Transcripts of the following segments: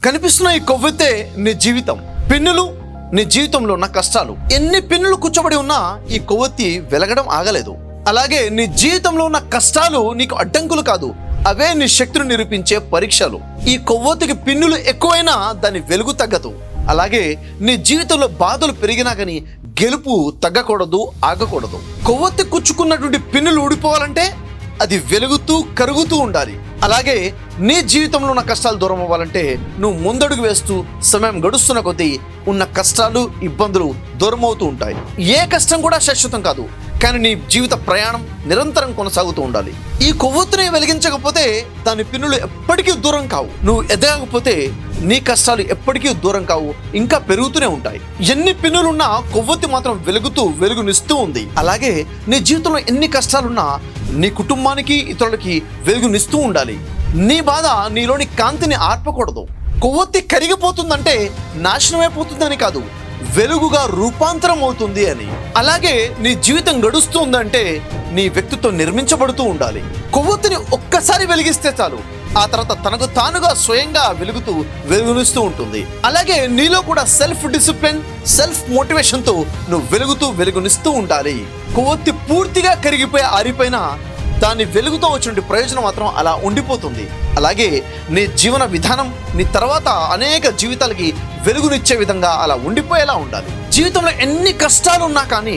కనిపిస్తున్న ఈ కొవ్వొత్తే నీ జీవితం. పిన్నులు నీ జీవితంలో ఉన్న కష్టాలు. ఎన్ని పిన్నులు కూర్చోబడి ఉన్నా ఈ కొవ్వొత్తి వెలగడం ఆగలేదు. అలాగే నీ జీవితంలో ఉన్న కష్టాలు నీకు అడ్డంకులు కాదు, అవే నీ శక్తిని నిరూపించే పరీక్షలు. ఈ కొవ్వొత్తికి పిన్నులు ఎక్కువైనా దాని వెలుగు తగ్గదు. అలాగే నీ జీవితంలో బాధలు పెరిగినా కానీ గెలుపు తగ్గకూడదు, ఆగకూడదు. కొవ్వొత్తి కుచ్చుకున్నటువంటి పిన్నులు ఊడిపోవాలంటే అది వెలుగుతూ కరుగుతూ ఉండాలి. అలాగే నీ జీవితంలో ఉన్న కష్టాలు దూరం అవ్వాలంటే నువ్వు ముందడుగు వేస్తూ సమయం గడుస్తున్న కొద్దీ ఉన్న కష్టాలు, ఇబ్బందులు దూరం అవుతూ ఉంటాయి. ఏ కష్టం కూడా శాశ్వతం కాదు, కానీ నీ జీవిత ప్రయాణం నిరంతరం కొనసాగుతూ ఉండాలి. ఈ కొవ్వొత్తిని వెలిగించకపోతే దాని పిన్నులు ఎప్పటికీ దూరం కావు. నువ్వు ఎదగకపోతే నీ కష్టాలు ఎప్పటికీ దూరం కావు, ఇంకా పెరుగుతూనే ఉంటాయి. ఎన్ని పిన్నులున్నా కొవ్వొత్తి మాత్రం వెలుగునిస్తూ ఉంది. అలాగే నీ జీవితంలో ఎన్ని కష్టాలున్నా నీ కుటుంబానికి, ఇతరులకి వెలుగునిస్తూ ఉండాలి. నీ బాధ నీలోని కాంతిని ఆర్పకూడదు. కొవ్వొత్తి కరిగిపోతుందంటే నాశనమైపోతుందని కాదు, వెలుగుగా రూపాంతరం అవుతుంది అని. అలాగే నీ జీవితం గడుస్తుందంటే నీ వ్యక్తిత్వం నిర్మించబడుతూ ఉండాలి. కొవ్వొత్తిని ఒక్కసారి వెలిగిస్తే చాలు, ఆ తర్వాత తనకు తానుగా స్వయంగా వెలుగునిస్తూ ఉంటుంది. అలాగే నీలో కూడా సెల్ఫ్ డిసిప్లిన్, సెల్ఫ్ మోటివేషన్తో నువ్వు వెలుగునిస్తూ ఉండాలి. కొవ్వొత్తి పూర్తిగా కరిగిపోయి ఆరిపోయినా దాని వెలుగుతో వచ్చిన ప్రయోజనం మాత్రం అలా ఉండిపోతుంది. అలాగే నీ జీవన విధానం నీ తర్వాత అనేక జీవితాలకి వెలుగునిచ్చే విధంగా అలా ఉండిపోయేలా ఉండాలి. జీవితంలో ఎన్ని కష్టాలు ఉన్నా కానీ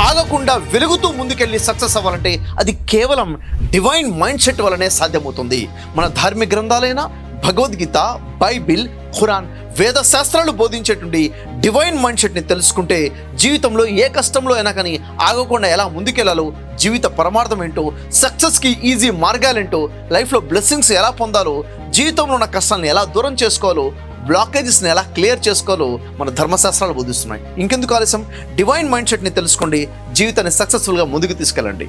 ఆగకుండా వెలుగుతూ ముందుకెళ్ళి సక్సెస్ అవ్వాలంటే అది కేవలం డివైన్ మైండ్ సెట్ వల్లనే సాధ్యమవుతుంది. మన ధార్మిక గ్రంథాలైన భగవద్గీత, బైబిల్, ఖురాన్, వేద శాస్త్రాలు బోధించేటువంటి డివైన్ మైండ్ సెట్ని తెలుసుకుంటే జీవితంలో ఏ కష్టంలో అయినా కానీ ఆగకుండా ఎలా ముందుకెళ్ళాలో, జీవిత పరమార్థం ఏంటో, సక్సెస్కి ఈజీ మార్గాలేంటో, లైఫ్లో బ్లెస్సింగ్స్ ఎలా పొందాలో, జీవితంలో ఉన్న కష్టాలను ఎలా దూరం చేసుకోవాలో, బ్లాకేజెస్ని ఎలా క్లియర్ చేసుకోవాలో మన ధర్మశాస్త్రాలు బోధిస్తున్నాయి. ఇంకెందుకు ఆలస్యం, డివైన్ మైండ్ సెట్ని తెలుసుకోండి, జీవితాన్ని సక్సెస్ఫుల్గా ముందుకు తీసుకెళ్ళండి.